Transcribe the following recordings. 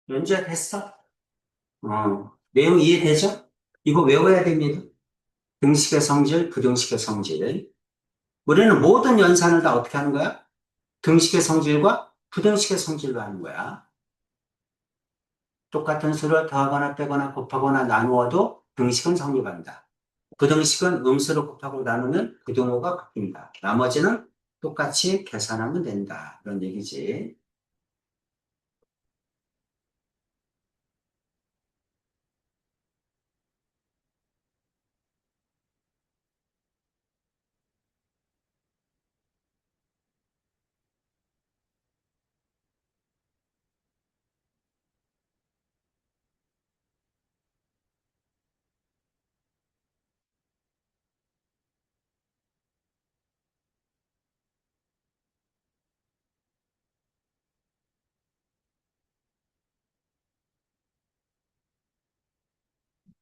연주야 됐어? 내용 이해되죠? 이거 외워야 됩니다. 등식의 성질, 부등식의 성질. 우리는 모든 연산을 다 어떻게 하는 거야? 등식의 성질과 부등식의 성질로 하는 거야. 똑같은 수를 더하거나 빼거나 곱하거나 나누어도 등식은 성립한다. 부등식은 음수로 곱하고 나누면 부등호가 바뀐다. 나머지는 똑같이 계산하면 된다. 그런 얘기지.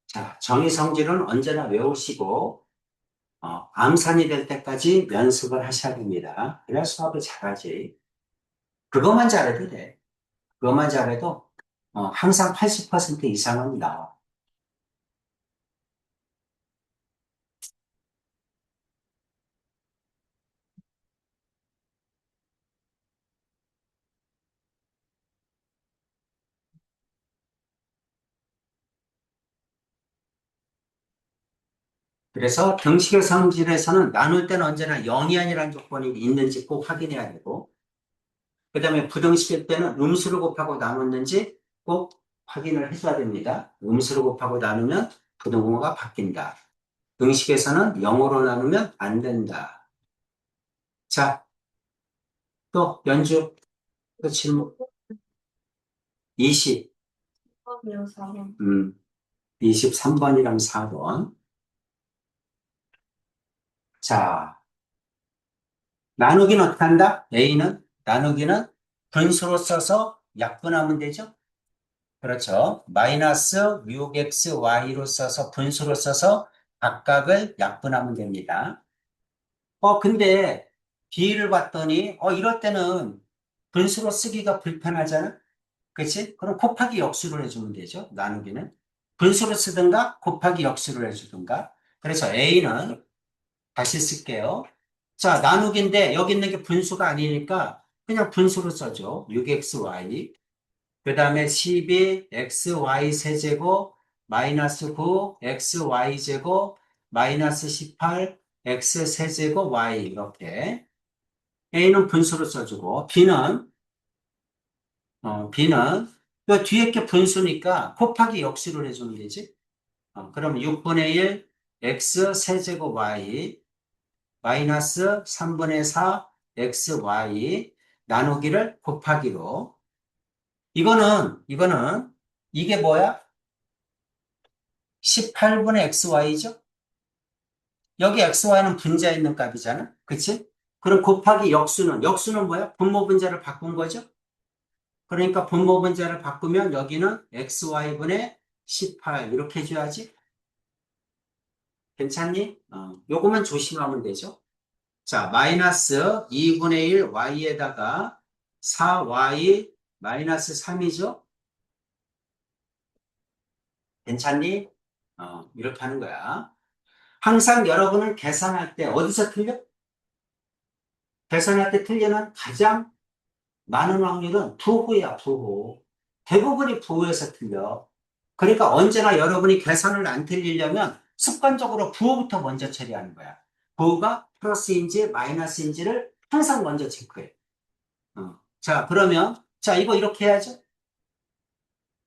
자, 정의 성질은 언제나 외우시고, 암산이 될 때까지 연습을 하셔야 됩니다. 그래야 수업을 잘하지. 그것만 잘해도 돼. 그것만 잘해도, 항상 80% 이상은 나와. 그래서 등식의 성질에서는 나눌 때는 언제나 0이 아니라는 조건이 있는지 꼭 확인해야 되고, 그 다음에 부등식일 때는 음수를 곱하고 나눴는지 꼭 확인을 해줘야 됩니다. 음수를 곱하고 나누면 부등호가 바뀐다. 등식에서는 0으로 나누면 안 된다. 자, 또 연주, 또 질문. 20, 23번이랑 4번. 자, 나누기는 어떻게 한다? A는 나누기는 분수로 써서 약분하면 되죠? 그렇죠. 마이너스 6xy로 써서 분수로 써서 각각을 약분하면 됩니다. 근데 B를 봤더니 이럴 때는 분수로 쓰기가 불편하잖아. 그치? 그럼 곱하기 역수를 해주면 되죠. 나누기는. 분수로 쓰든가 곱하기 역수를 해주든가. 그래서 A는 다시 쓸게요. 자, 나누기인데 여기 있는 게 분수가 아니니까 그냥 분수로 써줘. 6xy. 그 다음에 12 xy 세제곱 마이너스 9 xy 제곱 마이너스 18 x 세제곱 y 이렇게. A는 분수로 써주고 B는 그 뒤에 게 분수니까 곱하기 역수를 해주면 되지. 그럼 6분의 1 x 세제곱 y 마이너스 3분의 4 xy 나누기를 곱하기로. 이거는 이게 뭐야? 18분의 xy죠? 여기 xy는 분자에 있는 값이잖아. 그치? 그럼 곱하기 역수는 뭐야? 분모 분자를 바꾼 거죠? 그러니까 분모 분자를 바꾸면 여기는 xy분의 18 이렇게 해줘야지. 괜찮니? 요거만 조심하면 되죠. 자, 마이너스 2분의 1 y에다가 4y 마이너스 3이죠? 괜찮니? 이렇게 하는 거야. 항상 여러분은 계산할 때 어디서 틀려? 계산할 때 틀리는 가장 많은 확률은 부호야, 부호. 대부분이 부호에서 틀려. 그러니까 언제나 여러분이 계산을 안 틀리려면 습관적으로 부호부터 먼저 처리하는 거야. 부호가 플러스인지 마이너스인지를 항상 먼저 체크해. 자, 그러면, 자, 이거 이렇게 해야죠.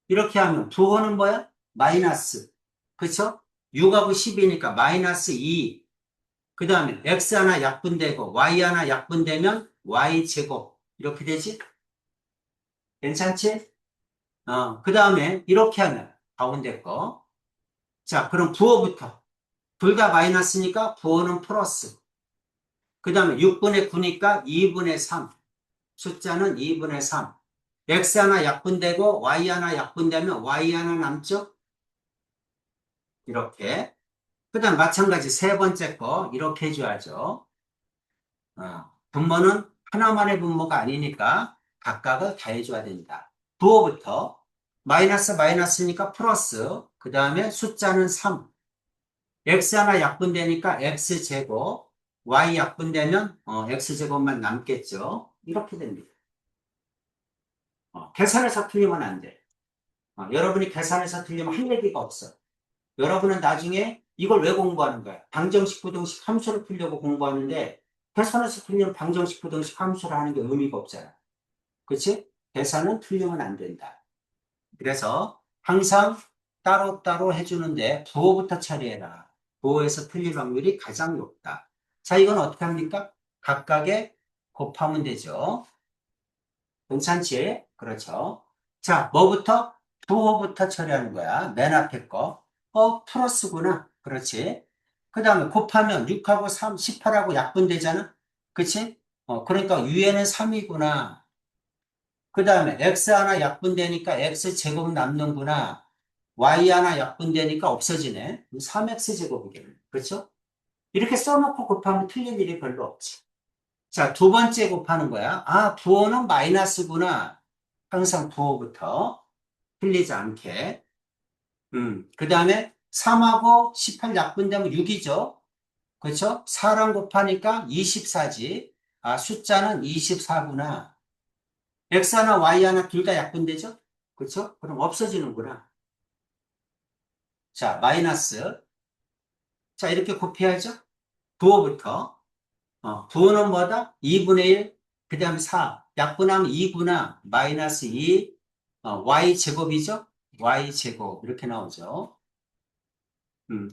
이렇게 하면 부호는 뭐야? 마이너스. 그쵸? 6하고 10이니까 마이너스 2. 그 다음에 x 하나 약분되고 y 하나 약분되면 y 제곱. 이렇게 되지? 괜찮지? 그 다음에 이렇게 하면 가운데 거. 자, 그럼 부호부터. 둘 다 마이너스니까 부호는 플러스. 그 다음에 6분의 9니까 2분의 3. 숫자는 2분의 3. x 하나 약분되고 y 하나 약분되면 y 하나 남죠? 이렇게. 그 다음 마찬가지 세 번째 거 이렇게 해줘야죠. 분모는 하나만의 분모가 아니니까 각각을 다 해줘야 된다. 부호부터. 마이너스 마이너스니까 플러스. 그 다음에 숫자는 3. x 하나 약분되니까 x제곱. y 약분되면 x제곱만 남겠죠. 이렇게 됩니다. 계산해서 틀리면 안 돼. 여러분이 계산해서 틀리면 할 얘기가 없어. 여러분은 나중에 이걸 왜 공부하는 거야? 방정식, 부등식, 함수를 풀려고 공부하는데 계산해서 틀리면 방정식, 부등식, 함수를 하는 게 의미가 없잖아. 그치? 계산은 틀리면 안 된다. 그래서 항상 따로따로 해주는데 부호부터 처리해라. 부호에서 틀릴 확률이 가장 높다. 자, 이건 어떻게 합니까? 각각에 곱하면 되죠. 괜찮지? 그렇죠. 자, 뭐부터? 부호부터 처리하는 거야. 맨 앞에 거. 플러스구나. 그렇지. 그 다음에 곱하면 6하고 3, 18하고 약분되잖아. 그치? 그러니까 위에는 3이구나. 그 다음에 x 하나 약분되니까 x 제곱 남는구나. y 하나 약분되니까 없어지네. 3x 제곱이겠네. 그렇죠? 이렇게 써놓고 곱하면 틀릴 일이 별로 없지. 자, 두 번째 곱하는 거야. 부호는 마이너스구나. 항상 부호부터 틀리지 않게. 그 다음에 3하고 18 약분되면 6이죠. 그렇죠? 4랑 곱하니까 24지. 숫자는 24구나. x 하나 y 하나 둘 다 약분되죠? 그렇죠? 그럼 없어지는구나. 자, 마이너스. 자, 이렇게 곱해야죠. 부호부터. 부호는 뭐다? 2분의 1, 그 다음에 4. 약분하면 2구나. 마이너스 2, y 제곱이죠? y 제곱. 이렇게 나오죠.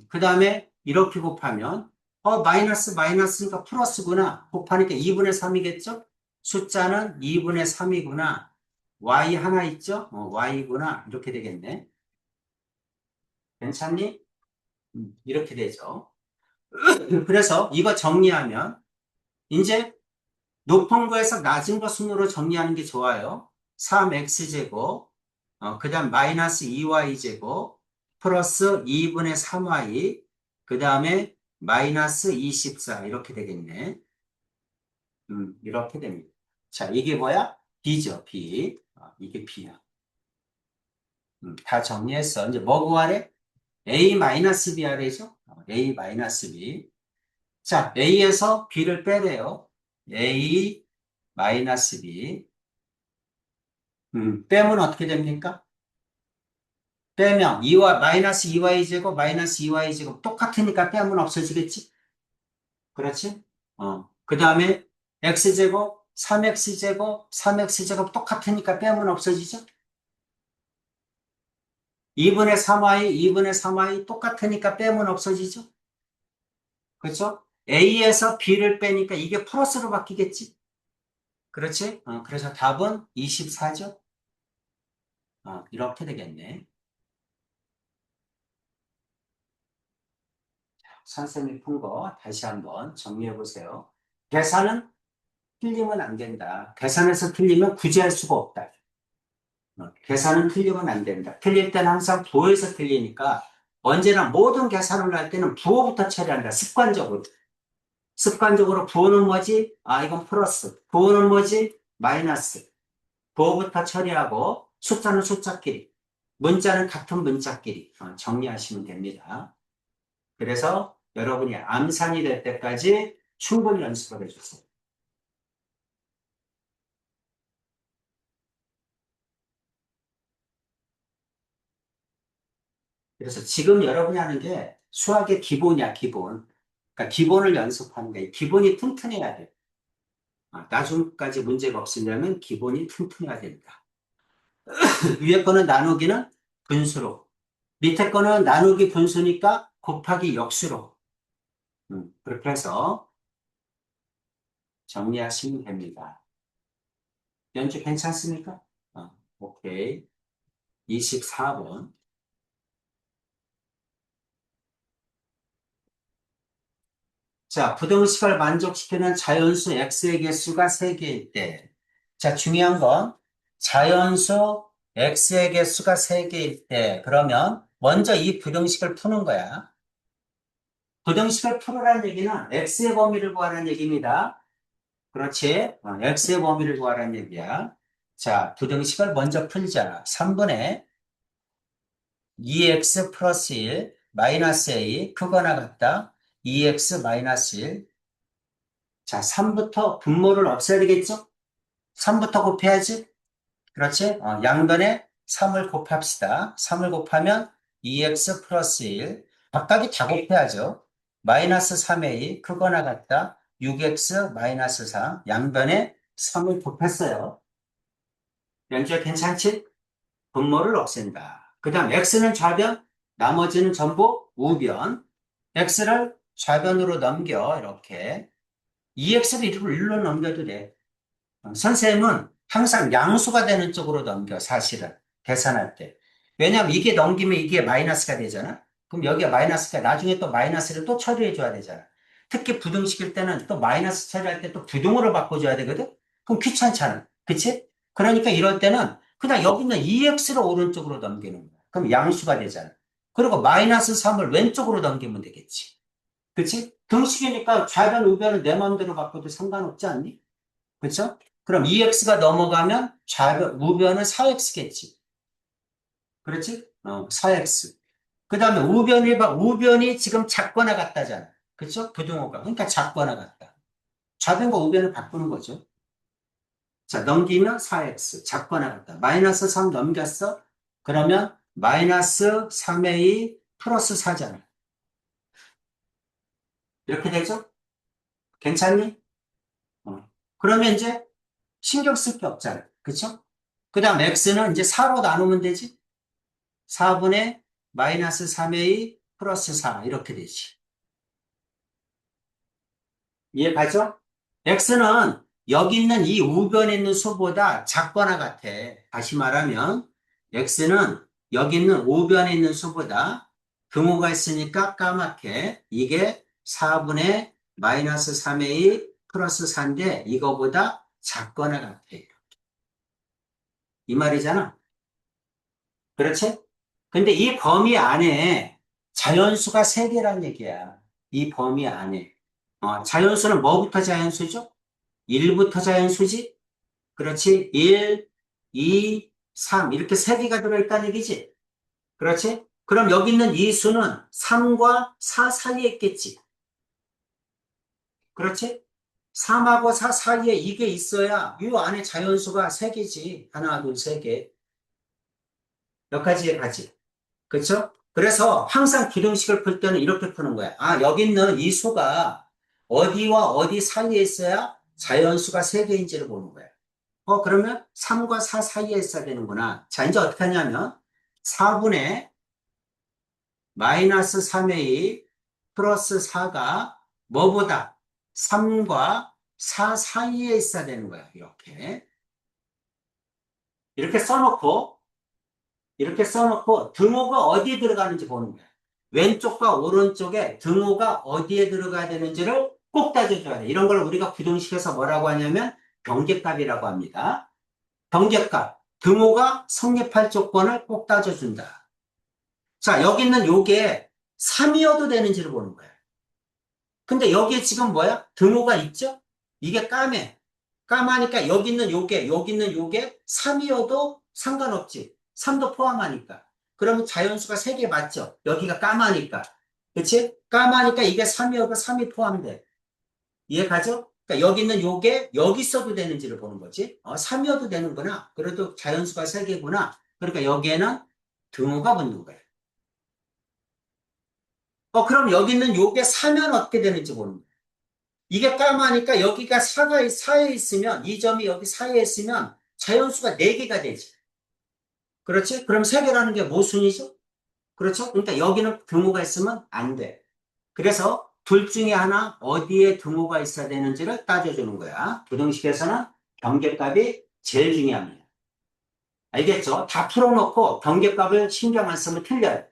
그 다음에 이렇게 곱하면, 마이너스 마이너스니까 플러스구나. 곱하니까 2분의 3이겠죠? 숫자는 2분의 3이구나. y 하나 있죠? y구나. 이렇게 되겠네. 괜찮니? 이렇게 되죠. 그래서 이거 정리하면, 이제 높은 거에서 낮은 거 순으로 정리하는 게 좋아요. 3x제곱, 그 다음 마이너스 2y제곱, 플러스 2분의 3y, 그 다음에 마이너스 24, 이렇게 되겠네. 이렇게 됩니다. 자, 이게 뭐야? b죠, b. 이게 b야. 다 정리했어. 이제 뭐 구하래? a 마이너스 b 하래죠? a 마이너스 b. 자, a에서 b를 빼래요. a 마이너스 b. 빼면 어떻게 됩니까? 빼면 2와 마이너스 2y 제곱 마이너스 2y 제곱 똑같으니까 빼면 없어지겠지? 그렇지? 그 다음에 x 제곱 3x 제곱 3x 제곱 똑같으니까 빼면 없어지죠? 2분의 3y 2분의 3y 똑같으니까 빼면 없어지죠? 그렇죠? a에서 b를 빼니까 이게 플러스로 바뀌겠지? 그렇지? 그래서 답은 24죠? 이렇게 되겠네. 선생님이 푼 거 다시 한번 정리해 보세요. 계산은 틀리면 안 된다. 계산에서 틀리면 구제할 수가 없다. 계산은 틀리면 안 된다. 틀릴 때는 항상 부호에서 틀리니까 언제나 모든 계산을 할 때는 부호부터 처리한다. 습관적으로. 습관적으로 부호는 뭐지? 이건 플러스. 부호는 뭐지? 마이너스. 부호부터 처리하고 숫자는 숫자끼리. 문자는 같은 문자끼리 정리하시면 됩니다. 그래서 여러분이 암산이 될 때까지 충분히 연습을 해주세요. 그래서 지금 여러분이 하는 게 수학의 기본이야, 기본. 그러니까 기본을 연습하는 거예요. 기본이 튼튼해야 돼. 나중까지 문제가 없으려면 기본이 튼튼해야 됩니다. 위에 거는 나누기는 분수로. 밑에 거는 나누기 분수니까 곱하기 역수로. 그렇게 해서 정리하시면 됩니다. 연주 괜찮습니까? 오케이. 24번. 자, 부등식을 만족시키는 자연수 x의 개수가 3개일 때. 자, 중요한 건 자연수 x의 개수가 3개일 때. 그러면 먼저 이 부등식을 푸는 거야. 부등식을 풀으라는 얘기는 x의 범위를 구하라는 얘기입니다. 그렇지? x의 범위를 구하라는 얘기야. 자, 부등식을 먼저 풀자. 3분의 2x 플러스 1 마이너스 a 크거나 같다. 2x 마이너스 1. 자, 3부터 분모를 없애야 되겠죠? 3부터 곱해야지. 그렇지? 양변에 3을 곱합시다. 3을 곱하면 2x 플러스 1. 각각이 다 곱해야죠. 마이너스 3a 크거나 같다. 6x 마이너스 4. 양변에 3을 곱했어요. 연주야 괜찮지? 분모를 없앤다. 그 다음 x는 좌변, 나머지는 전부 우변. x를 좌변으로 넘겨 이렇게. 2x를 일로 넘겨도 돼. 선생님은 항상 양수가 되는 쪽으로 넘겨, 사실은. 계산할 때. 왜냐하면 이게 넘기면 이게 마이너스가 되잖아? 그럼 여기가 마이너스가 나중에 또 마이너스를 또 처리해 줘야 되잖아. 특히 부등식일 때는 또 마이너스 처리할 때 또 부등으로 바꿔줘야 되거든? 그럼 귀찮잖아. 그치? 그러니까 이럴 때는 그냥 여기 있는 2x를 오른쪽으로 넘기는 거야. 그럼 양수가 되잖아. 그리고 마이너스 3을 왼쪽으로 넘기면 되겠지. 그치? 등식이니까 좌변, 우변은 내 마음대로 바꿔도 상관없지 않니? 그쵸? 그럼 2x가 넘어가면 좌변, 우변은 4x겠지. 그렇지? 4x. 그 다음에 우변이 지금 작거나 같다잖아. 그쵸? 부등호가. 그러니까 작거나 같다. 좌변과 우변을 바꾸는 거죠. 자, 넘기면 4x. 작거나 같다. 마이너스 3 넘겼어? 그러면 마이너스 3a 플러스 4잖아. 이렇게 되죠? 괜찮니? 그러면 이제 신경 쓸 게 없잖아. 그쵸? 그 다음 x는 이제 4로 나누면 되지? 4분의 마이너스 3a 플러스 4 이렇게 되지. 이해 가죠? x는 여기 있는 이 우변에 있는 수보다 작거나 같아. 다시 말하면 x는 여기 있는 우변에 있는 수보다 등호가 있으니까 까맣게 이게 4분의 마이너스 3a 플러스 4인데 이거보다 작거나 같아. 이 말이잖아. 그렇지? 근데 이 범위 안에 자연수가 세개란 얘기야. 이 범위 안에. 자연수는 뭐부터 자연수죠? 1부터 자연수지? 그렇지? 1, 2, 3 이렇게 세개가 들어있다는 얘기지? 그렇지? 그럼 여기 있는 이 수는 3과 4 사이에 있겠지? 그렇지? 3하고 4 사이에 이게 있어야 이 안에 자연수가 세개지 하나, 둘, 세 개. 여기까지 가지. 그렇죠? 그래서 항상 기름식을 풀 때는 이렇게 푸는 거야. 아, 여기 있는 이 수가 어디와 어디 사이에 있어야 자연수가 세개인지를 보는 거야. 그러면 3과 4 사이에 있어야 되는구나. 자, 이제 어떻게 하냐면 4분의 마이너스 3a 플러스 4가 뭐보다 3과 4 사이에 있어야 되는 거야. 이렇게 써놓고 이렇게 써놓고 등호가 어디에 들어가는지 보는 거야. 왼쪽과 오른쪽에 등호가 어디에 들어가야 되는지를 꼭 따져줘야 돼. 이런 걸 우리가 부등식에서 뭐라고 하냐면 경계값이라고 합니다. 경계값. 등호가 성립할 조건을 꼭 따져준다. 자, 여기 있는 요게 3이어도 되는지를 보는 거야. 근데 여기에 지금 뭐야? 등호가 있죠? 이게 까매. 까마니까 여기 있는 요게 3이어도 상관없지. 3도 포함하니까. 그러면 자연수가 3개 맞죠? 여기가 까마니까. 그치? 까마니까 이게 3이어도 3이 포함돼. 이해 가죠? 그러니까 여기 있는 요게 여기 써도 되는지를 보는 거지. 3이어도 되는구나. 그래도 자연수가 3개구나. 그러니까 여기에는 등호가 붙는 거야. 그럼 여기 있는 요게 4면 어떻게 되는지 보는 거야. 이게 까마니까 여기가 4에 있으면, 이 점이 여기 사이에 있으면 자연수가 4개가 되지. 그렇지? 그럼 3개라는 게 모순이죠? 그렇죠? 그러니까 여기는 등호가 있으면 안 돼. 그래서 둘 중에 하나 어디에 등호가 있어야 되는지를 따져주는 거야. 부등식에서는 경계값이 제일 중요합니다. 알겠죠? 다 풀어놓고 경계값을 신경 안 쓰면 틀려요.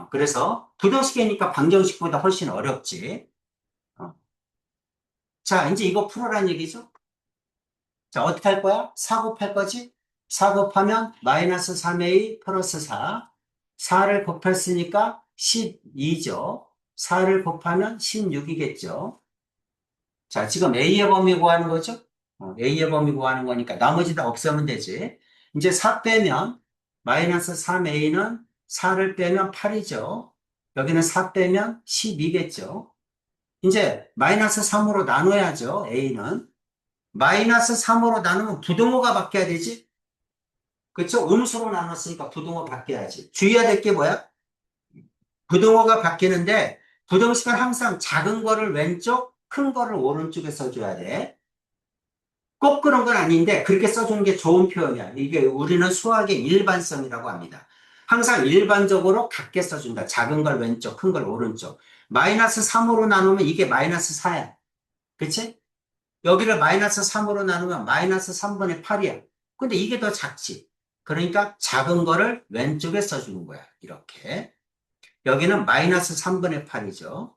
그래서 부등식이니까 방정식보다 훨씬 어렵지. 어. 자, 이제 이거 풀어라는 얘기죠? 자, 어떻게 할 거야? 4 곱할 거지? 4 곱하면 마이너스 3a 플러스 4. 4를 곱했으니까 12죠. 4를 곱하면 16이겠죠. 자, 지금 a의 범위 구하는 거죠? a의 범위 구하는 거니까 나머지 다 없애면 되지. 이제 4 빼면 마이너스 3a는 4를 빼면 8이죠. 여기는 4 빼면 12겠죠. 이제 마이너스 3으로 나눠야죠. A는. 마이너스 3으로 나누면 부등호가 바뀌어야 되지? 그쵸? 음수로 나눴으니까 부등호 바뀌어야지. 주의해야 될 게 뭐야? 부등호가 바뀌는데 부등식은 항상 작은 거를 왼쪽, 큰 거를 오른쪽에 써줘야 돼. 꼭 그런 건 아닌데 그렇게 써주는 게 좋은 표현이야. 이게 우리는 수학의 일반성이라고 합니다. 항상 일반적으로 같게 써준다. 작은 걸 왼쪽, 큰 걸 오른쪽. 마이너스 3으로 나누면 이게 마이너스 4야. 그치? 여기를 마이너스 3으로 나누면 마이너스 3분의 8이야. 근데 이게 더 작지. 그러니까 작은 거를 왼쪽에 써주는 거야. 이렇게. 여기는 마이너스 3분의 8이죠.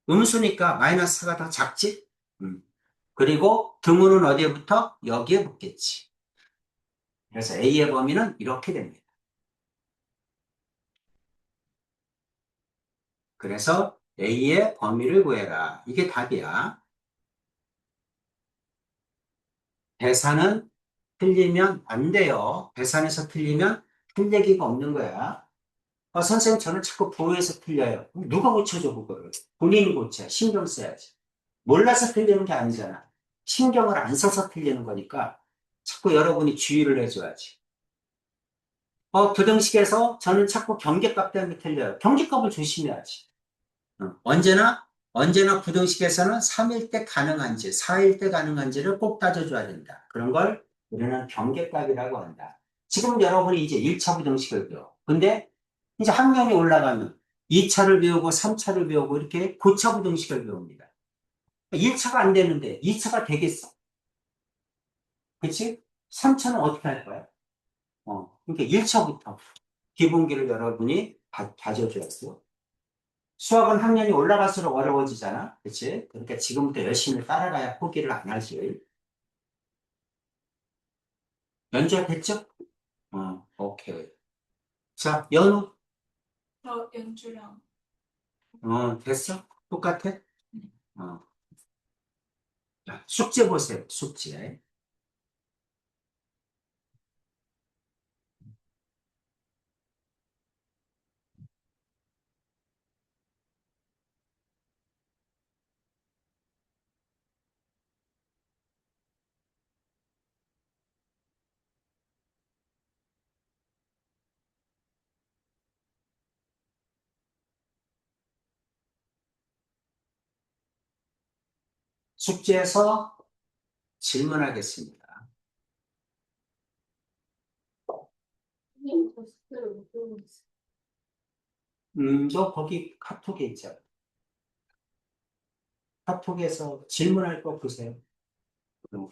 음수니까 마이너스 4가 더 작지? 그리고 등호는 어디에 붙어? 여기에 붙겠지. 그래서 A의 범위는 이렇게 됩니다. 그래서 A의 범위를 구해라. 이게 답이야. 계산은 틀리면 안 돼요. 계산에서 틀리면 틀리기가 없는 거야. 선생님, 저는 자꾸 부호에서 틀려요. 누가 고쳐줘, 그거를? 본인이 고쳐. 신경 써야지. 몰라서 틀리는 게 아니잖아. 신경을 안 써서 틀리는 거니까 자꾸 여러분이 주의를 해줘야지. 부등식에서 저는 자꾸 경계값 때문에 틀려요. 경계값을 조심해야지. 언제나 부등식에서는 3일 때 가능한지, 4일 때 가능한지를 꼭 따져줘야 된다. 그런 걸 우리는 경계값이라고 한다. 지금 여러분이 이제 1차 부등식을 배워. 근데 이제 학년이 올라가면 2차를 배우고 3차를 배우고 이렇게 고차 부등식을 배웁니다. 1차가 안 되는데 2차가 되겠어. 그치? 3차는 어떻게 할 거야? 그러니까 1차부터 기본기를 여러분이 다져줘야죠. 수학은 학년이 올라갈수록 어려워지잖아. 그치? 그러니까 지금부터 열심히 따라가야 포기를 안 하지. 연주됐죠? 오케이. 자, 연우. 저 연주랑. 됐어? 똑같아? 어. 자, 숙제 보세요. 숙제. 숙제에서 질문하겠습니다. 선생님, 저 숙제를 못 배우고 있어요. 너 거기 카톡에 있잖아. 카톡에서 질문할 거 보세요. 음.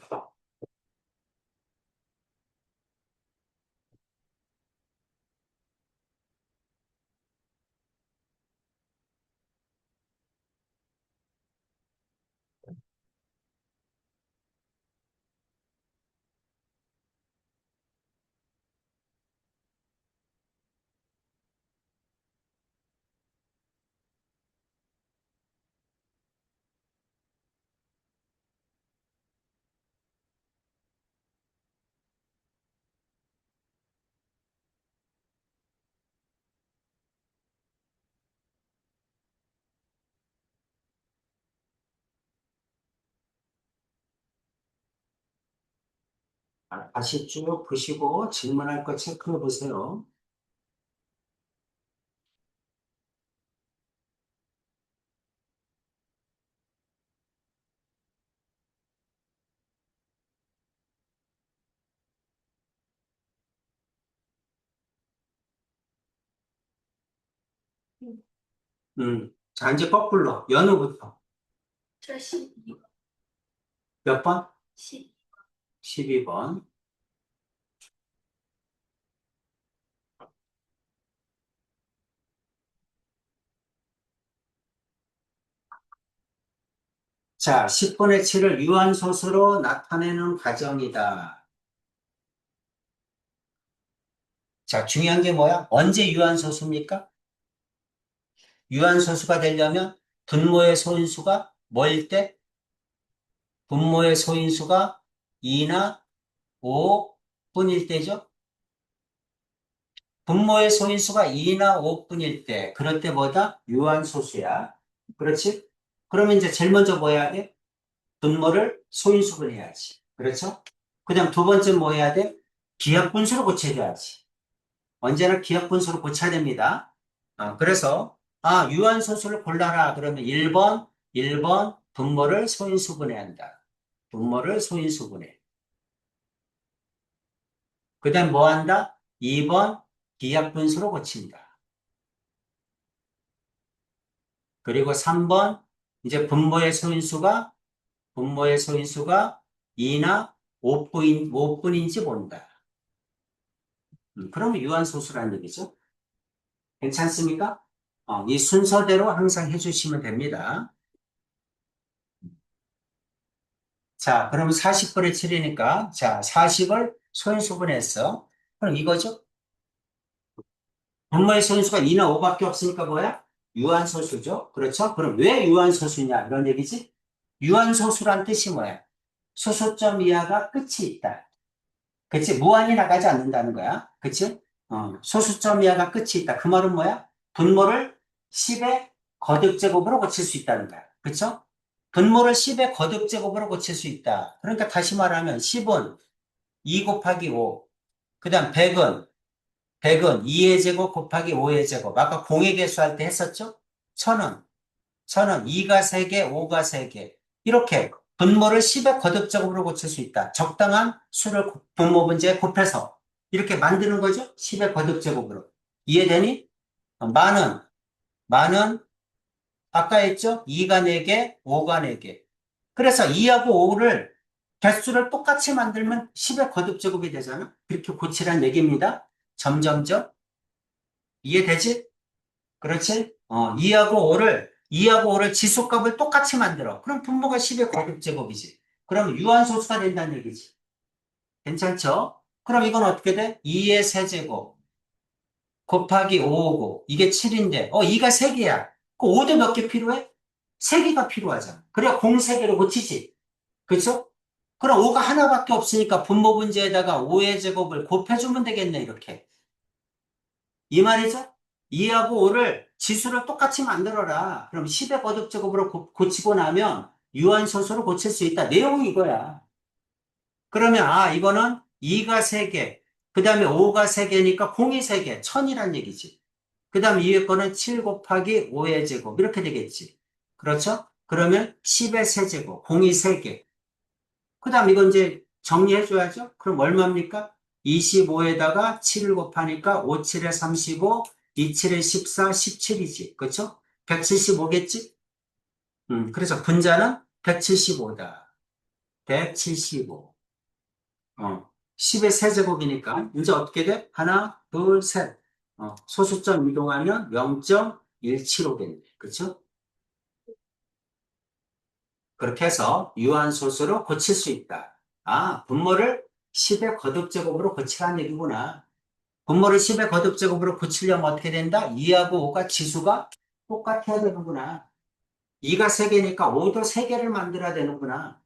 다시 쭉 보시고 질문할 거 체크해 보세요. 음, 자, 이제 거꾸로 연우부터. 저 12번. 몇 번? 10. 12번. 자, 10분의 7을 유한소수로 나타내는 과정이다. 자, 중요한 게 뭐야? 언제 유한소수입니까? 유한소수가 되려면 분모의 소인수가 뭐일 때? 분모의 소인수가 2나 5 뿐일 때죠? 분모의 소인수가 2나 5뿐일 때, 그럴 때 뭐다? 유한소수야. 그렇지? 그러면 이제 제일 먼저 뭐 해야 돼? 분모를 소인수분 해야지. 그렇죠? 그다음 두 번째 뭐 해야 돼? 기하분수로 고쳐줘야지. 언제나 기하분수로 고쳐야 됩니다. 그래서, 유한소수를 골라라. 그러면 1번 분모를 소인수분해야 한다. 분모를 소인수분해. 그 다음 뭐 한다? 2번 기하분수로 고친다. 그리고 3번 이제 분모의 소인수가 2나 5분인지 본다. 그러면 유한소수라는 얘기죠. 괜찮습니까? 이 순서대로 항상 해주시면 됩니다. 자, 그럼 40분의 7이니까, 자, 40을 소인수분했어. 그럼 이거죠? 분모의 소인수가 2나 5밖에 없으니까 뭐야? 유한소수죠? 그렇죠? 그럼 왜 유한소수냐? 이런 얘기지? 유한소수란 뜻이 뭐야? 소수점 이하가 끝이 있다. 그치? 무한히 나가지 않는다는 거야. 그치? 소수점 이하가 끝이 있다. 그 말은 뭐야? 분모를 10의 거듭제곱으로 고칠 수 있다는 거야. 그쵸? 분모를 10의 거듭제곱으로 고칠 수 있다. 그러니까 다시 말하면 10은 2 곱하기 5. 그 다음 100은 2의 제곱 곱하기 5의 제곱. 아까 공의 개수할 때 했었죠? 1000은 2가 3개, 5가 3개. 이렇게 분모를 10의 거듭제곱으로 고칠 수 있다. 적당한 수를 분모 문제에 곱해서 이렇게 만드는 거죠. 10의 거듭제곱으로. 이해되니? 많은 아까 했죠? 2가 4개, 5가 4개. 그래서 2하고 5를 개수를 똑같이 만들면 10의 거듭제곱이 되잖아. 이렇게 고치란 얘기입니다. 점점점. 이해되지? 그렇지? 2하고 5를 지수값을 똑같이 만들어. 그럼 분모가 10의 거듭제곱이지. 그럼 유한소수가 된다는 얘기지. 괜찮죠? 그럼 이건 어떻게 돼? 2의 세제곱 곱하기 5고 이게 7인데 2가 3개야. 그 5도 몇 개 필요해? 3개가 필요하잖아. 그래야 공 3개로 고치지. 그렇죠? 그럼 5가 하나밖에 없으니까 분모 문제에다가 5의 제곱을 곱해주면 되겠네, 이렇게. 이 말이죠? 2하고 5를 지수를 똑같이 만들어라. 그럼 10의 거듭제곱으로 고치고 나면 유한소수로 고칠 수 있다. 내용이 이거야. 그러면 이거는 2가 3개, 그 다음에 5가 3개니까 공이 3개, 1000이란 얘기지. 그 다음 위에 거는 7 곱하기 5의 제곱 이렇게 되겠지. 그렇죠? 그러면 10의 세제곱, 공이 3개. 그 다음 이거 이제 정리해줘야죠. 그럼 얼마입니까? 25에다가 7을 곱하니까 5, 7에 35, 2, 7에 14, 17이지. 그렇죠? 175겠지? 그래서 분자는 175다. 175. 10의 세제곱이니까 이제 어떻게 돼? 하나, 둘, 셋. 소수점 이동하면 0.175겠네. 그렇죠? 그렇게 해서 유한소수로 고칠 수 있다. 분모를 10의 거듭제곱으로 고치라는 얘기구나. 분모를 10의 거듭제곱으로 고치려면 어떻게 된다? 2하고 5가 지수가 똑같아야 되는구나. 2가 3개니까 5도 3개를 만들어야 되는구나.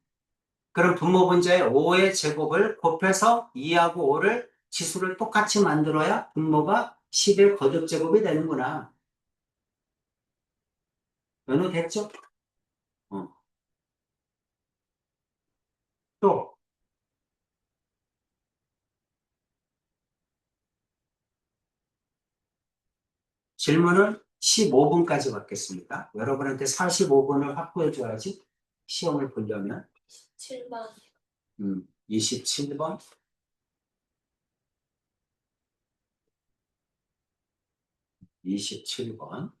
그럼 분모 분자의 5의 제곱을 곱해서 2하고 5를 지수를 똑같이 만들어야 분모가 10의 거듭제곱이 되는구나. 연호됐죠? 어. 또 질문을 15분까지 받겠습니다. 여러분한테 45분을 확보해 줘야지 시험을 보려면 7번. 27번 27번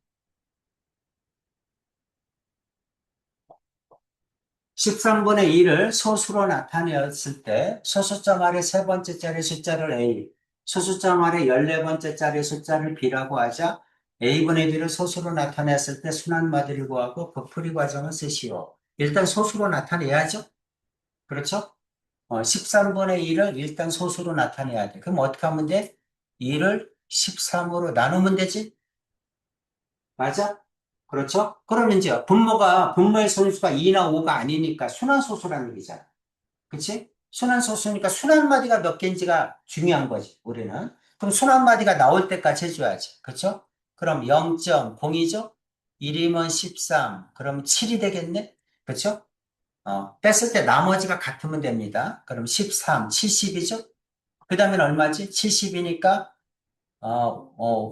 13분의 1을 소수로 나타내었을 때 소수점 아래 세 번째 자리 숫자를 A, 소수점 아래 14번째 자리 숫자를 B라고 하자 A분의 B를 소수로 나타냈을 때 순환마디를 구하고 그 풀이 과정을 쓰시오. 일단 소수로 나타내야죠. 그렇죠? 13분의 1을 일단 소수로 나타내야 돼. 그럼 어떻게 하면 돼? 2를 13으로 나누면 되지? 맞아? 그렇죠? 그러면 이제 분모의 소수가 2나 5가 아니니까 순환소수라는 얘기잖아. 그치? 순환소수니까 순환마디가 몇 개인지가 중요한 거지, 우리는. 그럼 순환마디가 나올 때까지 해줘야지. 그쵸? 그럼 0.0이죠? 1이면 13, 그럼 7이 되겠네? 그쵸? 뺐을 때 나머지가 같으면 됩니다. 그럼 13, 70이죠? 그 다음엔 얼마지? 70이니까,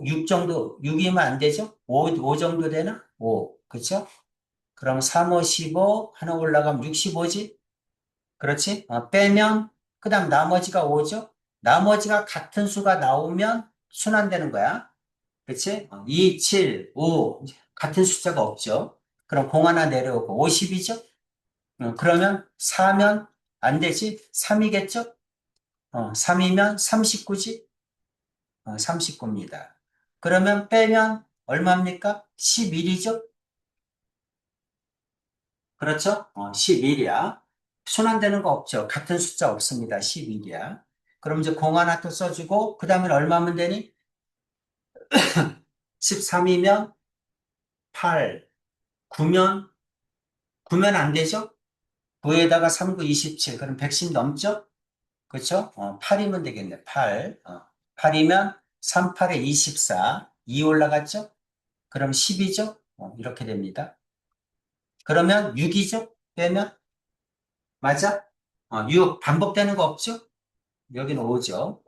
6 정도, 6이면 안 되죠? 5 정도 되나? 5, 그쵸? 그럼 3, 5, 15, 하나 올라가면 65지? 그렇지? 빼면, 그 다음 나머지가 5죠? 나머지가 같은 수가 나오면 순환되는 거야. 그치? 2, 7, 5, 같은 숫자가 없죠? 그럼 공 하나 내려오고 50이죠? 그러면 4면 안 되지? 3이겠죠? 3이면 39지? 39입니다. 그러면 빼면 얼마입니까? 11이죠? 그렇죠? 11이야. 순환되는 거 없죠? 같은 숫자 없습니다. 11이야. 그럼 이제 공 하나 또 써주고, 그 다음에 얼마면 되니? 13이면 8, 9면, 9면 안 되죠? 9에다가 3, 9, 27. 그럼 110 넘죠? 그렇죠? 8이면 되겠네. 8. 8이면 3, 8에 24. 2 올라갔죠? 그럼 10이죠? 이렇게 됩니다. 그러면 6이죠? 빼면? 맞아? 6 반복되는 거 없죠? 여기는 5죠.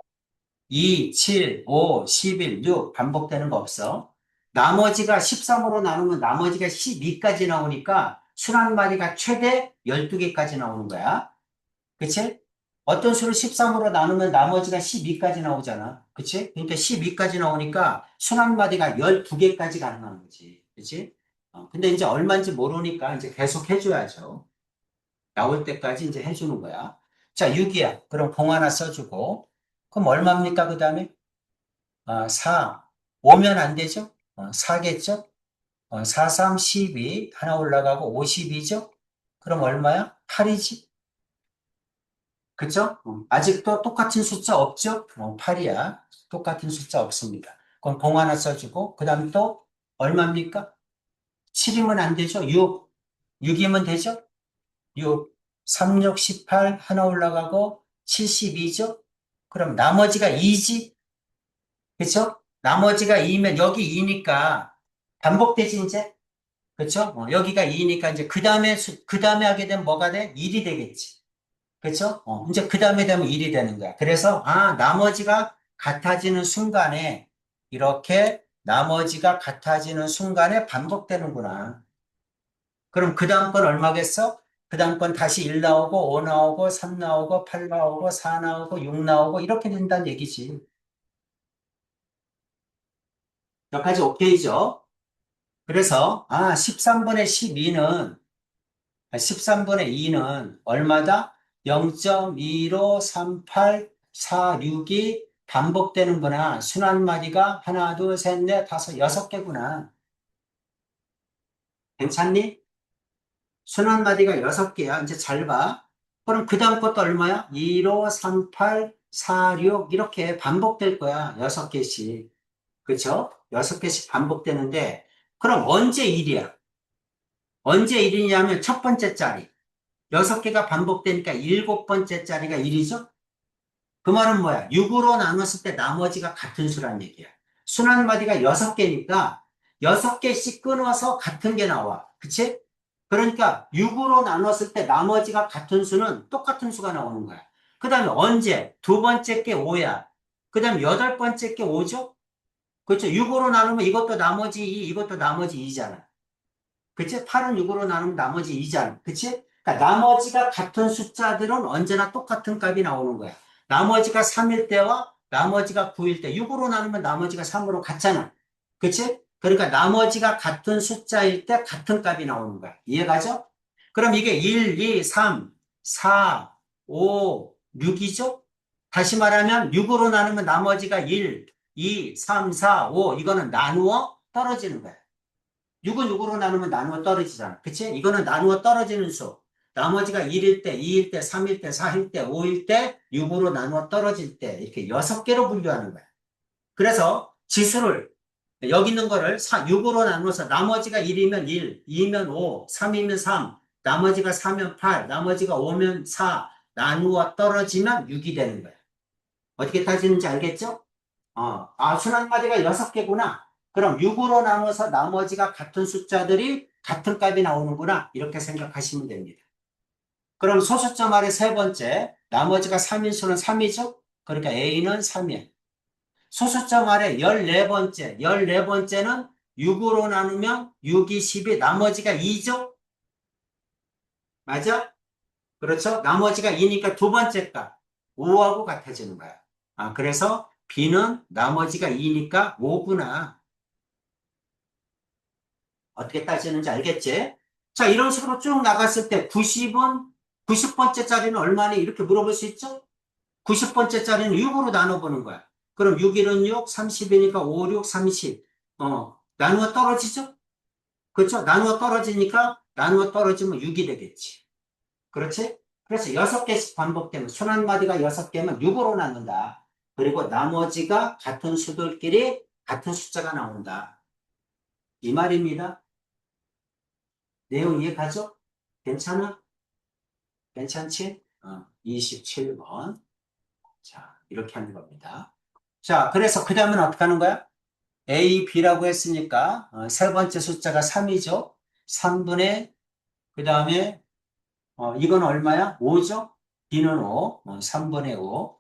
2, 7, 5, 11, 6 반복되는 거 없어. 나머지가 13으로 나누면 나머지가 12까지 나오니까 순환마리가 최대 12개까지 나오는 거야. 그치? 어떤 수를 13으로 나누면 나머지가 12까지 나오잖아. 그치? 그러니까 12까지 나오니까 순환마디가 12개까지 가능한 거지. 그치? 근데 이제 얼마인지 모르니까 이제 계속 해줘야죠. 나올 때까지 이제 해주는 거야. 자, 6이야. 그럼 공 하나 써주고. 그럼 얼마입니까? 그 다음에? 4. 오면 안 되죠? 4겠죠? 4, 3, 12. 하나 올라가고 52죠? 그럼 얼마야? 8이지? 그쵸? 아직도 똑같은 숫자 없죠? 8이야. 똑같은 숫자 없습니다. 그럼 공 하나 써주고, 그 다음에 또 얼마입니까? 7이면 안 되죠? 6. 6이면 되죠? 6. 3, 6, 18. 하나 올라가고 72죠? 그럼 나머지가 2지? 그쵸? 나머지가 2면 여기 2니까 반복되지, 이제? 그쵸? 여기가 2니까 이제 그 다음에 하게 되면 뭐가 돼? 1이 되겠지. 그렇죠? 이제 그 다음에 되면 1이 되는 거야. 그래서 나머지가 같아지는 순간에 이렇게 나머지가 같아지는 순간에 반복되는구나. 그럼 그 다음 건 얼마겠어? 그 다음 건 다시 1 나오고 5 나오고 3 나오고 8 나오고 4 나오고 6 나오고 이렇게 된다는 얘기지. 여기까지 오케이죠? 그래서 13분의 12는 13분의 2는 얼마다? 0.153846이 반복되는구나. 순환마디가 하나, 둘, 셋, 넷, 다섯, 6개구나. 괜찮니? 순환마디가 6개야. 이제 잘 봐. 그럼 그 다음 것도 얼마야? 153846 이렇게 반복될 거야. 6개씩. 그쵸? 6개씩 반복되는데 그럼 언제 1이야? 언제 1이냐면 첫 번째 자리. 6개가 반복되니까 7번째 자리가 1이죠? 그 말은 뭐야? 6으로 나눴을 때 나머지가 같은 수란 얘기야. 순환마디가 6개니까 6개씩 끊어서 같은 게 나와. 그치? 그러니까 6으로 나눴을 때 나머지가 같은 수는 똑같은 수가 나오는 거야. 그 다음에 언제? 두 번째 게 5야. 그 다음에 8번째 게 5죠? 그렇죠? 6으로 나누면 이것도 나머지 2, 이것도 나머지 2잖아. 그치? 8은 6으로 나누면 나머지 2잖아. 그치? 그러니까 나머지가 같은 숫자들은 언제나 똑같은 값이 나오는 거야. 나머지가 3일 때와 나머지가 9일 때 6으로 나누면 나머지가 3으로 같잖아. 그치? 그러니까 나머지가 같은 숫자일 때 같은 값이 나오는 거야. 이해가죠? 그럼 이게 1, 2, 3, 4, 5, 6이죠? 다시 말하면 6으로 나누면 나머지가 1, 2, 3, 4, 5 이거는 나누어 떨어지는 거야. 6은 6으로 나누면 나누어 떨어지잖아. 그치? 이거는 나누어 떨어지는 수. 나머지가 1일 때, 2일 때, 3일 때, 4일 때, 5일 때, 6으로 나누어 떨어질 때, 이렇게 6개로 분류하는 거야. 그래서 지수를, 여기 있는 거를 6으로 나누어서 나머지가 1이면 1, 2면 5, 3이면 3, 나머지가 4면 8, 나머지가 5면 4, 나누어 떨어지면 6이 되는 거야. 어떻게 따지는지 알겠죠? 순환마디가 6개구나. 그럼 6으로 나눠서 나머지가 같은 숫자들이 같은 값이 나오는구나. 이렇게 생각하시면 됩니다. 그럼 소수점 아래 세 번째, 나머지가 3인수는 3이죠? 그러니까 A는 3이에요. 소수점 아래 14번째, 14번째는 6으로 나누면 6이 10이 나머지가 2죠? 맞아? 그렇죠? 나머지가 2니까 두 번째 값, 5하고 같아지는 거야. 그래서 B는 나머지가 2니까 5구나. 어떻게 따지는지 알겠지? 자, 이런 식으로 쭉 나갔을 때 90은, 90번째 짜리는 얼마니? 이렇게 물어볼 수 있죠? 90번째 짜리는 6으로 나눠보는 거야. 그럼 6일은 6, 30이니까 5, 6, 30. 나누어 떨어지죠? 그렇죠? 나누어 떨어지니까 나누어 떨어지면 6이 되겠지. 그렇지? 그래서 6개씩 반복되면 순환마디가 6개면 6으로 나눈다. 그리고 나머지가 같은 수들끼리 같은 숫자가 나온다. 이 말입니다. 내용 이해가죠? 괜찮아? 괜찮지? 27번. 자, 이렇게 하는 겁니다. 자, 그래서 그 다음은 어떻게 하는 거야? A, B라고 했으니까 세 번째 숫자가 3이죠. 3분의 그 다음에 이건 얼마야? 5죠? B는 5, 3분의 5.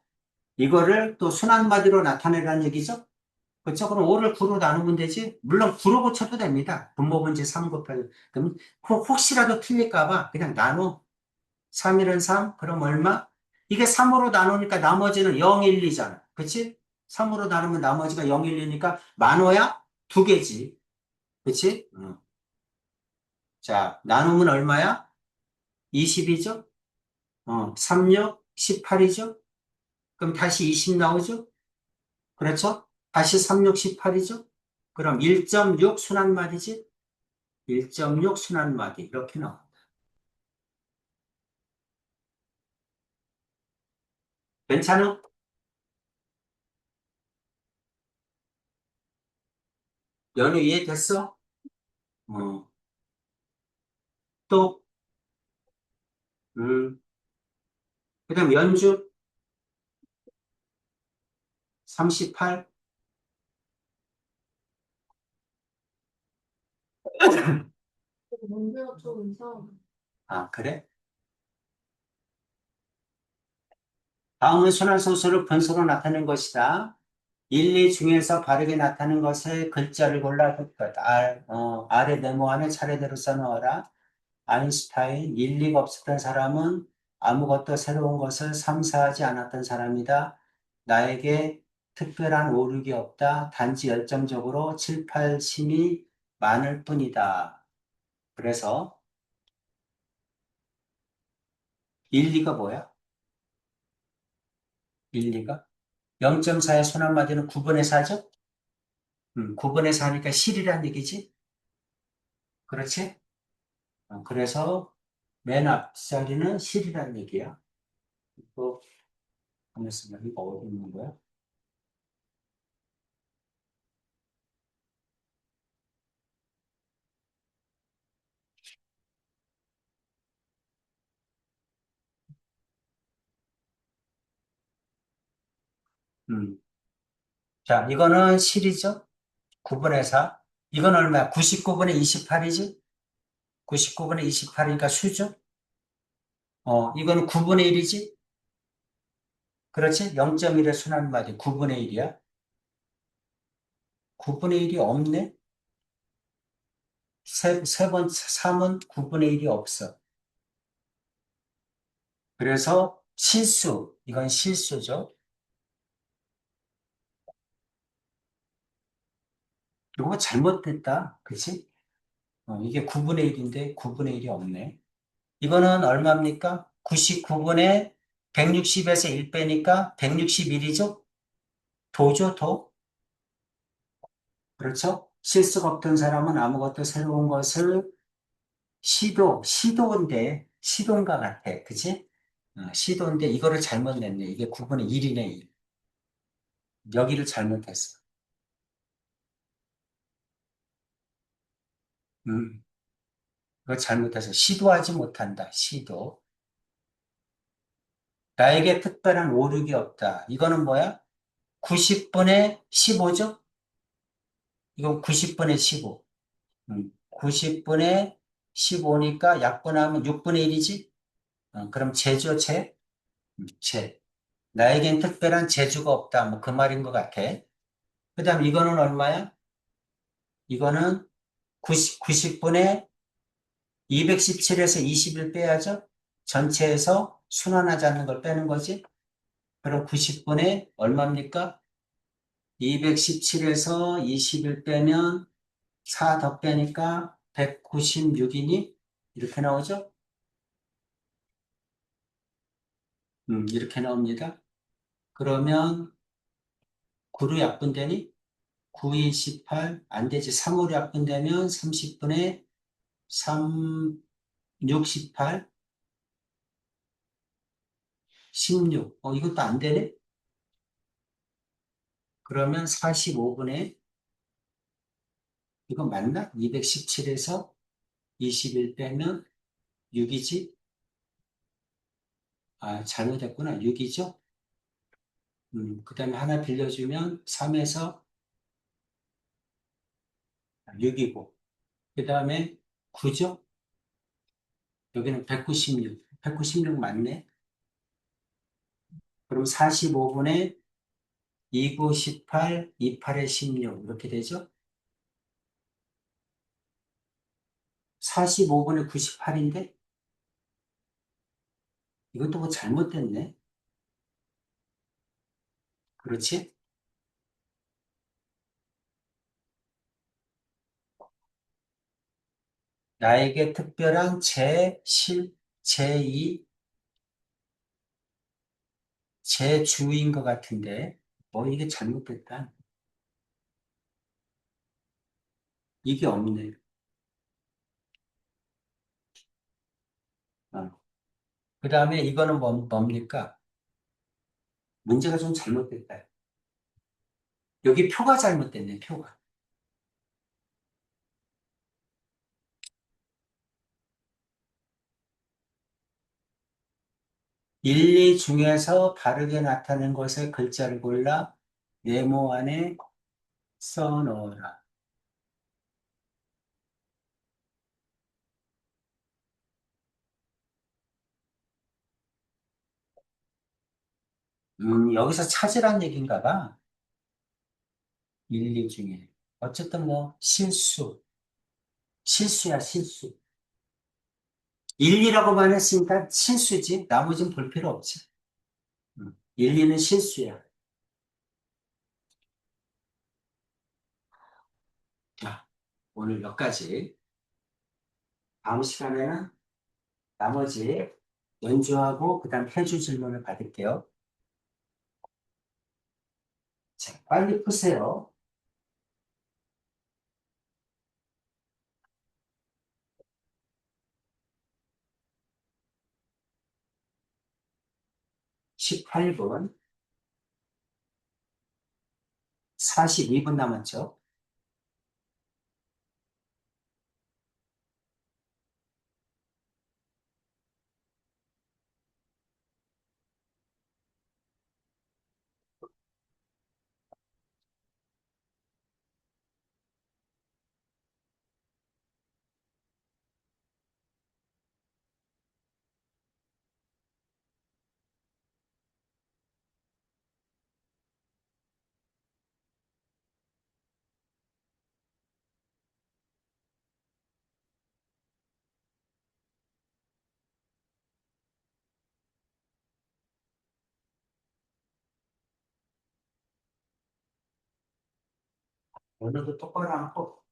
이거를 또 순환마디로 나타내라는 얘기죠? 그렇죠? 그럼 5를 9로 나누면 되지? 물론 9로 고쳐도 됩니다. 분모분지 3 곱하기. 그럼 혹시라도 틀릴까 봐 그냥 나눠. 3일은 3, 그럼 얼마? 이게 3으로 나누니까 나머지는 0, 1, 2잖아. 그치? 3으로 나누면 나머지가 0, 1, 2니까 만호야? 두 개지. 그치? 자, 나누면 얼마야? 20이죠? 3, 6, 18이죠? 그럼 다시 20 나오죠? 그렇죠? 다시 3, 6, 18이죠? 그럼 1.6 순환마디지? 1.6 순환마디. 이렇게 나와. 괜찮아? 연우 이해됐어? 어, 또, 그 다음 연주 38. 문제가 좀 이상. 그래? 다음은 순환소수를 분수로 나타낸 것이다. 1, 2 중에서 바르게 나타낸 것의 글자를 골라 아래 네모안에 차례대로 써넣어라. 아인슈타인, 일리가 없었던 사람은 아무것도 새로운 것을 상사하지 않았던 사람이다. 나에게 특별한 오륙이 없다. 단지 열정적으로 7, 8심이 많을 뿐이다. 그래서 1, 2가 뭐야? 1, 2가? 0.4의 순환마디는 9분의 4죠? 9분의 4니까 실이란 얘기지? 그렇지? 그래서 맨 앞자리는 실이란 얘기야. 또, 가만있어 봐. 이거 어디 있는 거야? 음. 자, 이거는 실이죠? 9분의 4. 이건 얼마야? 99분의 28이지? 99분의 28이니까 수죠? 이거는 9분의 1이지? 그렇지? 0.1의 순환마디 9분의 1이야? 9분의 1이 없네? 세 번, 3은 9분의 1이 없어. 그래서 실수, 이건 실수죠? 이거 잘못됐다. 그치? 이게 9분의 1인데 9분의 1이 없네. 이거는 얼마입니까? 99분의 160에서 1 빼니까 161이죠? 도죠, 도? 그렇죠? 실수가 없던 사람은 아무것도 새로운 것을 시도인가 같아. 그치? 시도인데 이거를 잘못 냈네. 이게 9분의 1이네, 1. 여기를 잘못했어. 음, 이거 잘못해서 시도하지 못한다. 시도. 나에게 특별한 오륙이 없다. 이거는 뭐야? 90분의 15죠? 이건 90분의 15. 90분의 15니까 약분하면 6분의 1이지? 그럼 재죠, 재? 재. 나에겐 특별한 재주가 없다. 뭐 그 말인 것 같아. 그 다음 이거는 얼마야? 이거는 90분의 217에서 20을 빼야죠? 전체에서 순환하지 않는 걸 빼는 거지? 그럼 90분의 얼마입니까? 217에서 20을 빼면 4 더 빼니까 196이니? 이렇게 나오죠? 이렇게 나옵니다. 그러면 9로 약분되니? 9, 2, 18, 안 되지. 3으로 약분되면 30분의 3, 6, 18, 16. 이것도 안 되네? 그러면 45분의, 이거 맞나? 217에서 21 빼면 6이지? 아, 잘못했구나. 6이죠? 그 다음에 하나 빌려주면 3에서 6이고, 그 다음에 9죠? 여기는 196. 196 맞네? 그럼 45분의 29, 18, 28에 16. 이렇게 되죠? 45분의 98인데? 이것도 뭐 잘못됐네. 그렇지? 나에게 특별한 제2, 제주인 것 같은데, 이게 잘못됐다. 이게 없네. 그 다음에 이거는 뭡니까? 문제가 좀 잘못됐다. 여기 표가 잘못됐네, 표가. 1, 2 중에서 다르게 나타낸 것의 글자를 골라 네모 안에 써 넣어라. 여기서 찾으란 얘기인가 봐. 1, 2 중에. 어쨌든 뭐, 실수야, 실수. 1, 2라고만 했으니까 실수지. 나머지는 볼 필요 없지. 1, 2는 실수야. 자, 오늘 여기까지. 다음 시간에는 나머지 연주하고 그다음 해주 질문을 받을게요. 자, 빨리 푸세요. 18분, 42분 남았죠. 오늘도 똑바로 앉고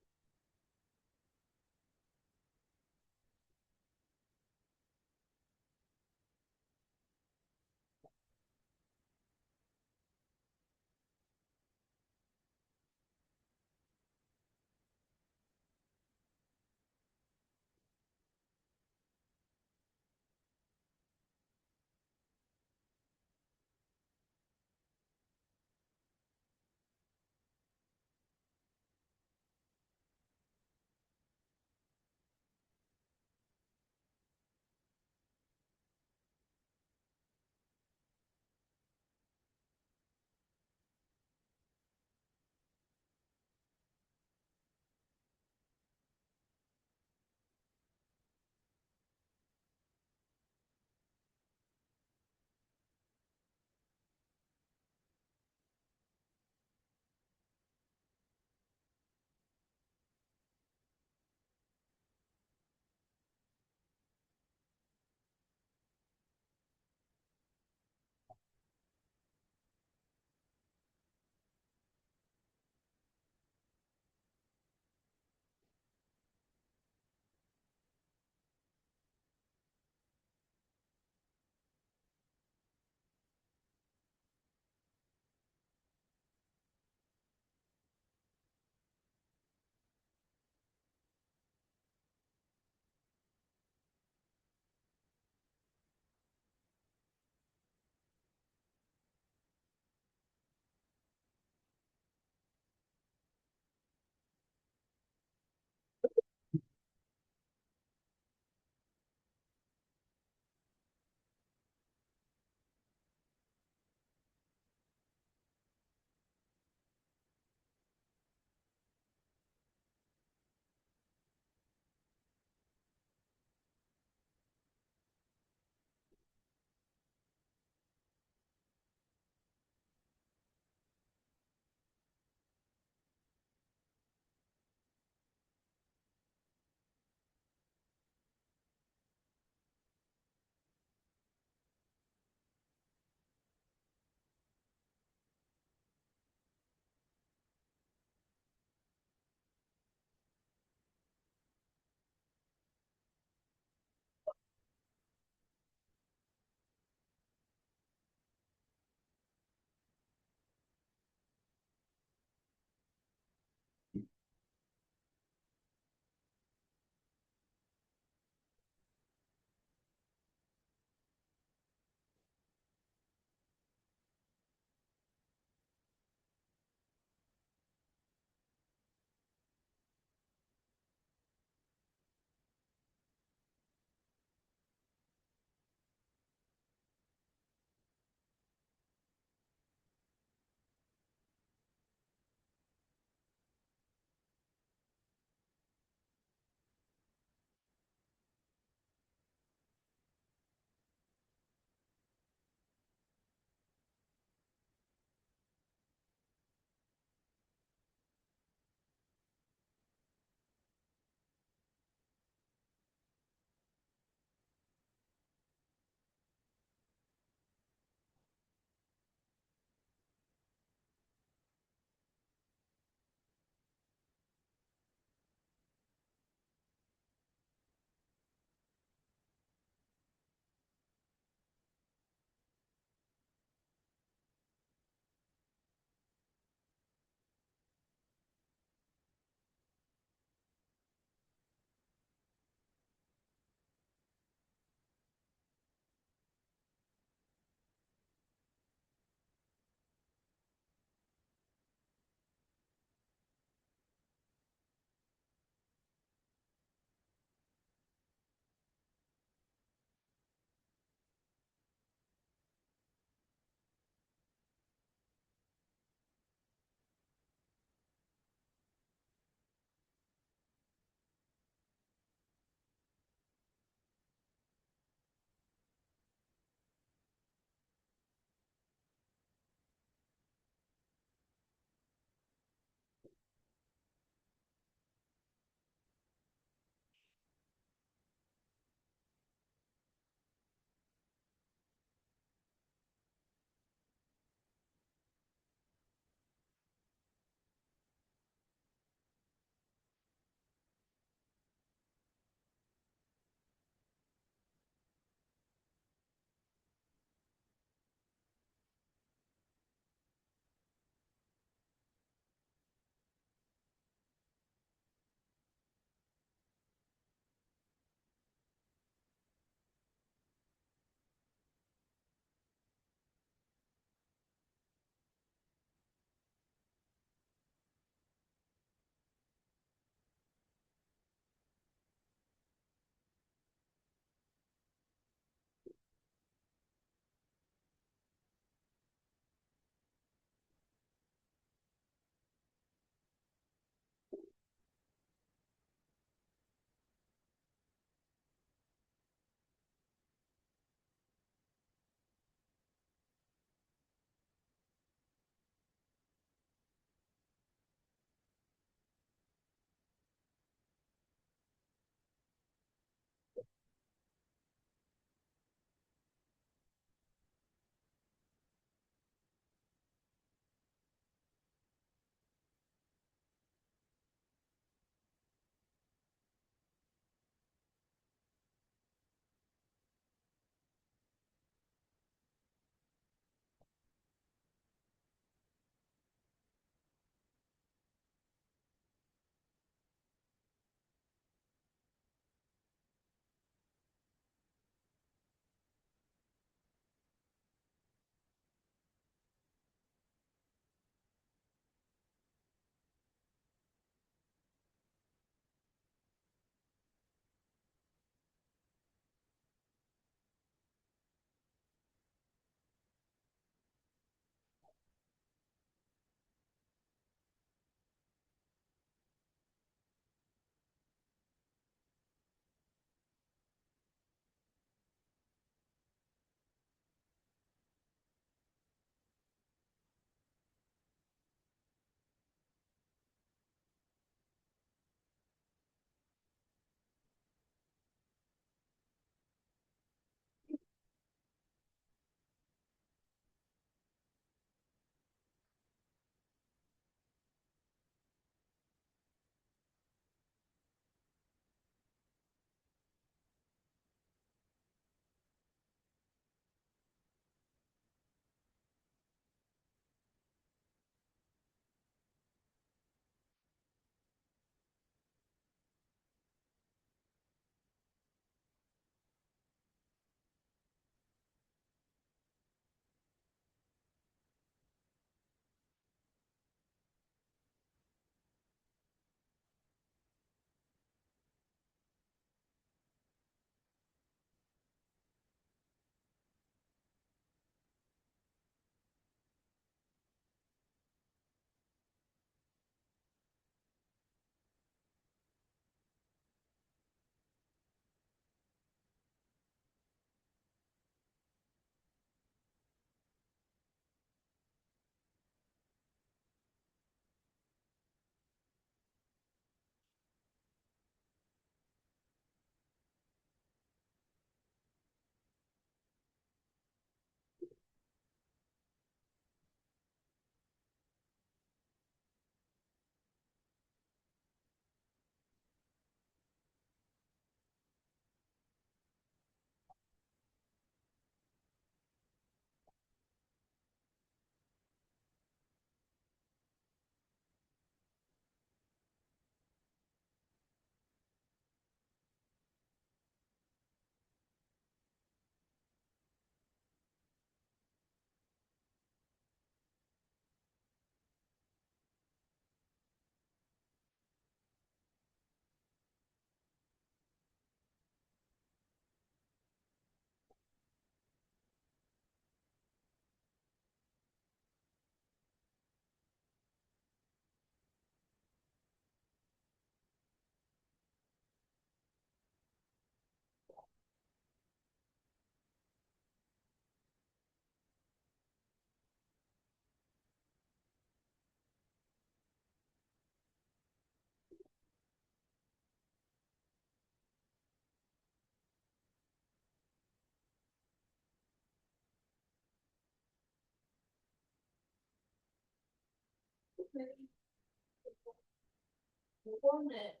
이번에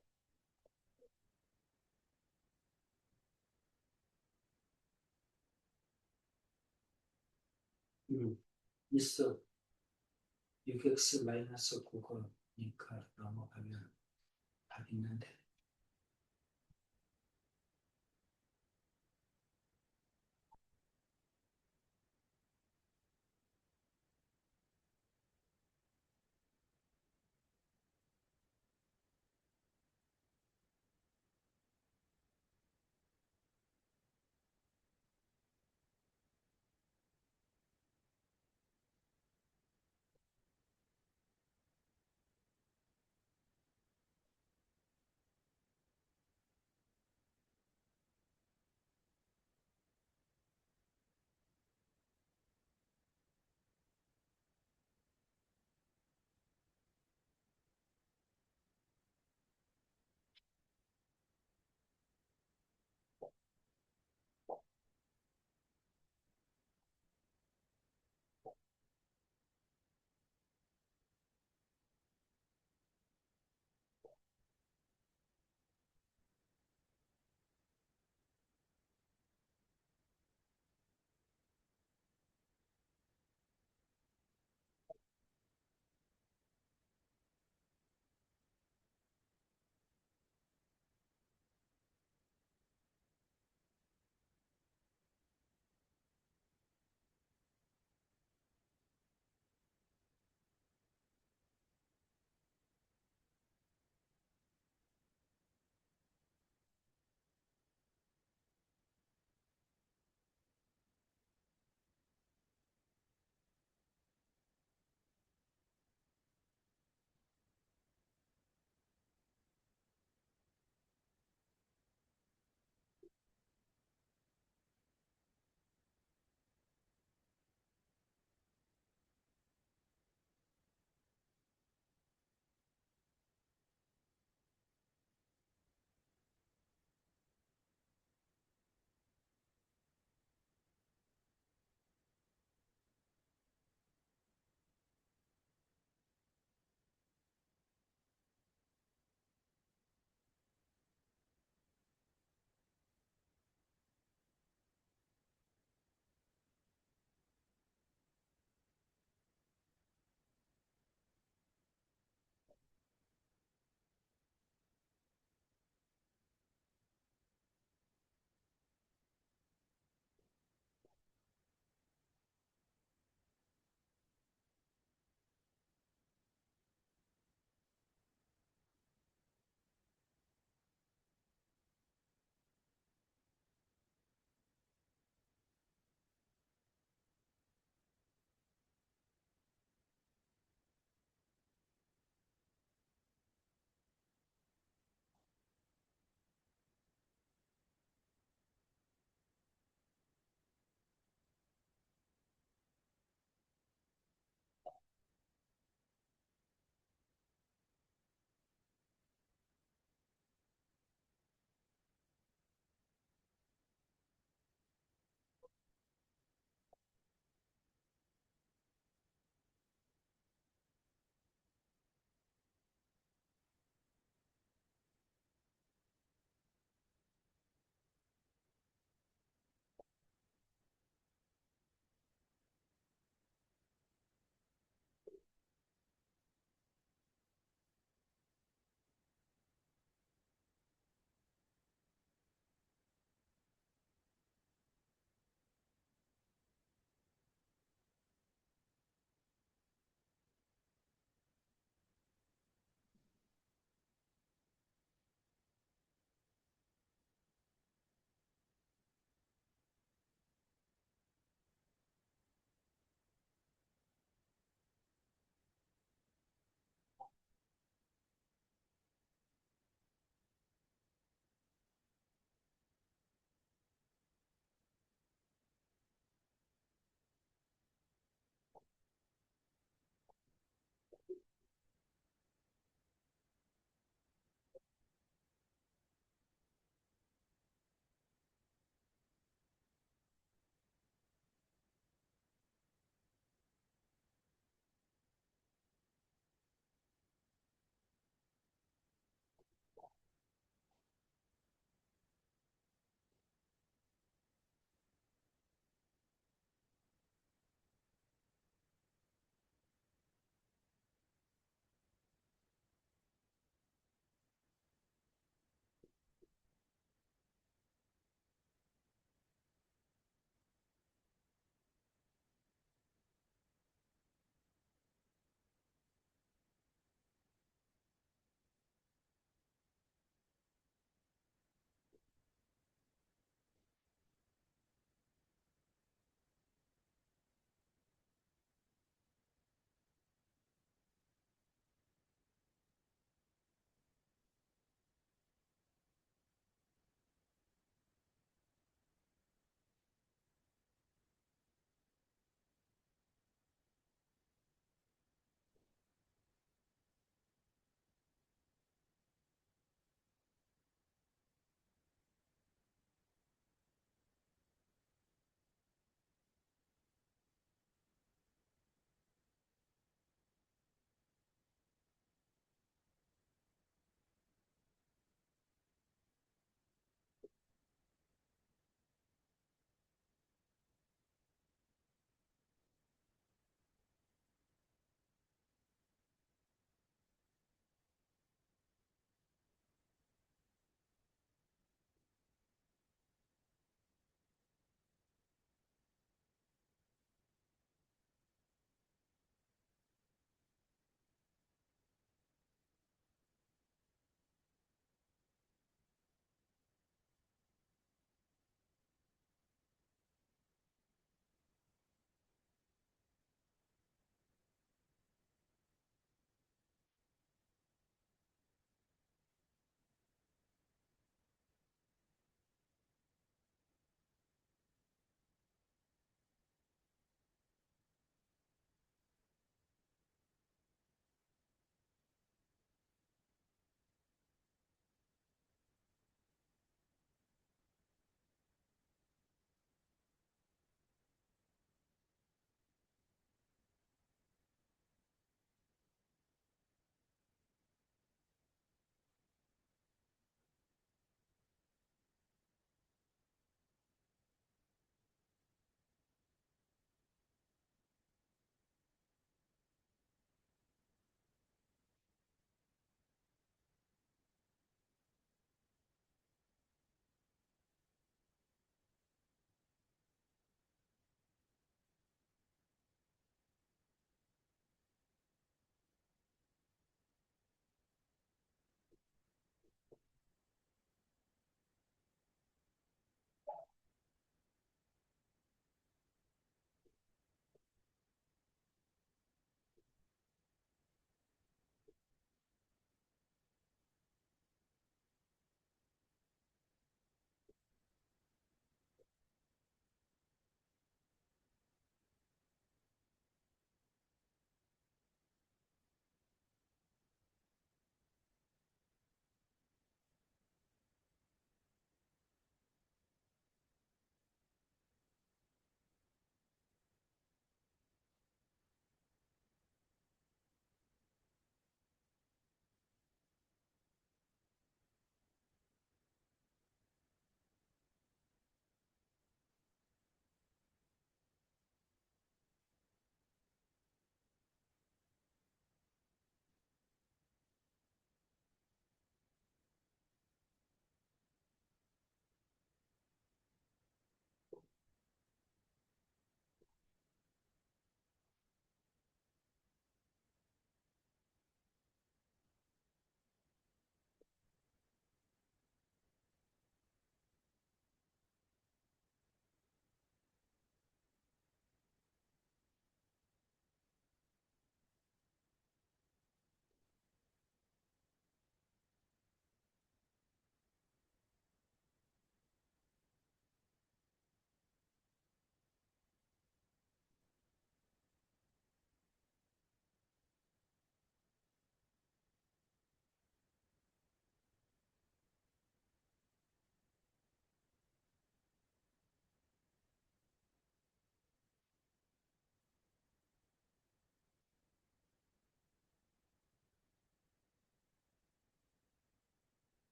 있어. 6x 마이너스 9거니까 넘어가면 답 있는데.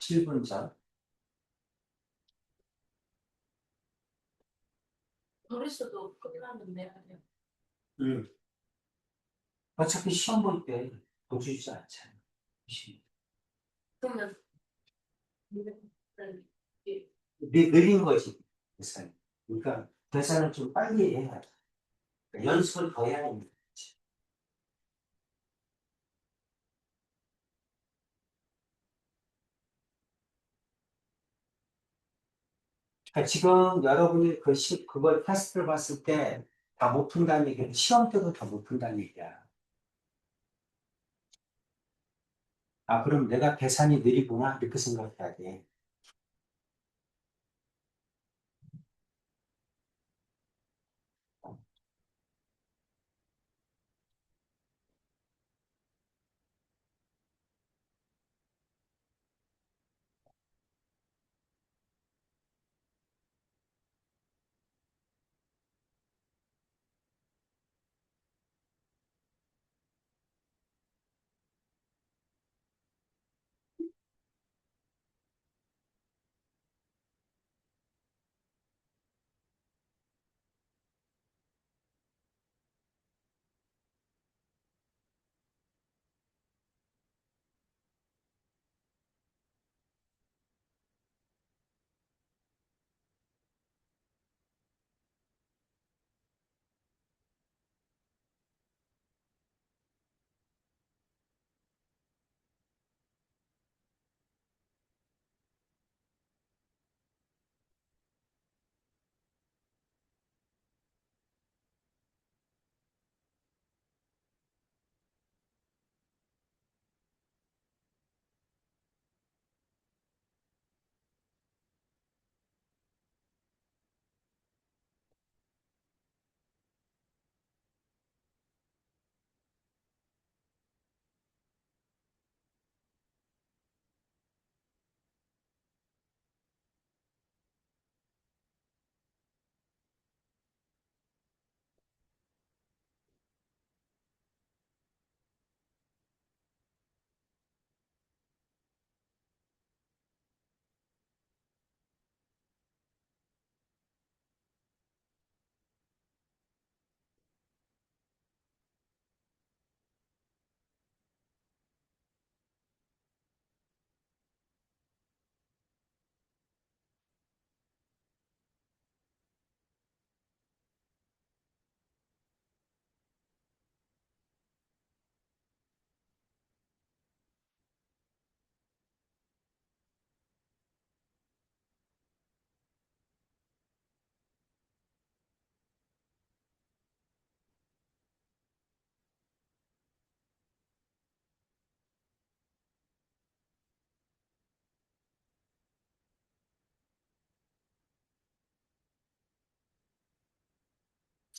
7분 전. 머릿수도 끝났는데 아니요. 음. 어차피 시험 볼 때 보여주지 않잖아. 그러면 느린 거지. 계산. 그러니까 계산을 좀 빨리 해야 돼. 연습을 더 해야 합니다. 그러니까 지금 여러분이 그걸 테스트를 봤을 때 다 못 푼다는 얘기야. 시험 때도 다 못 푼다는 얘기야. 아, 그럼 내가 계산이 느리구나. 이렇게 생각해야 돼.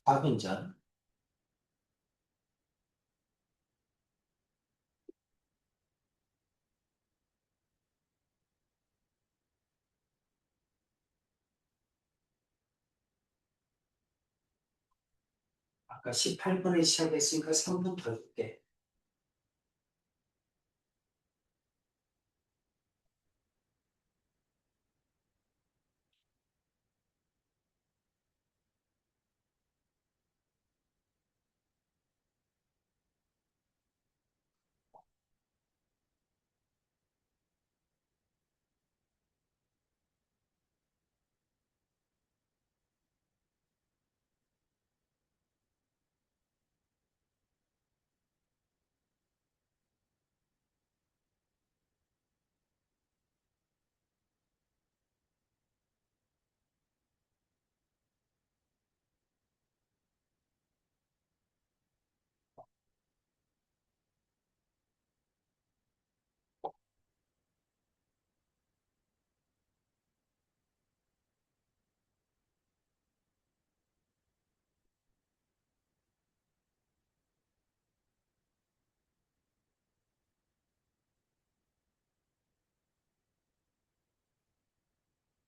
4분 전. 아까 18분에 시작했으니까 3분 더 줄게.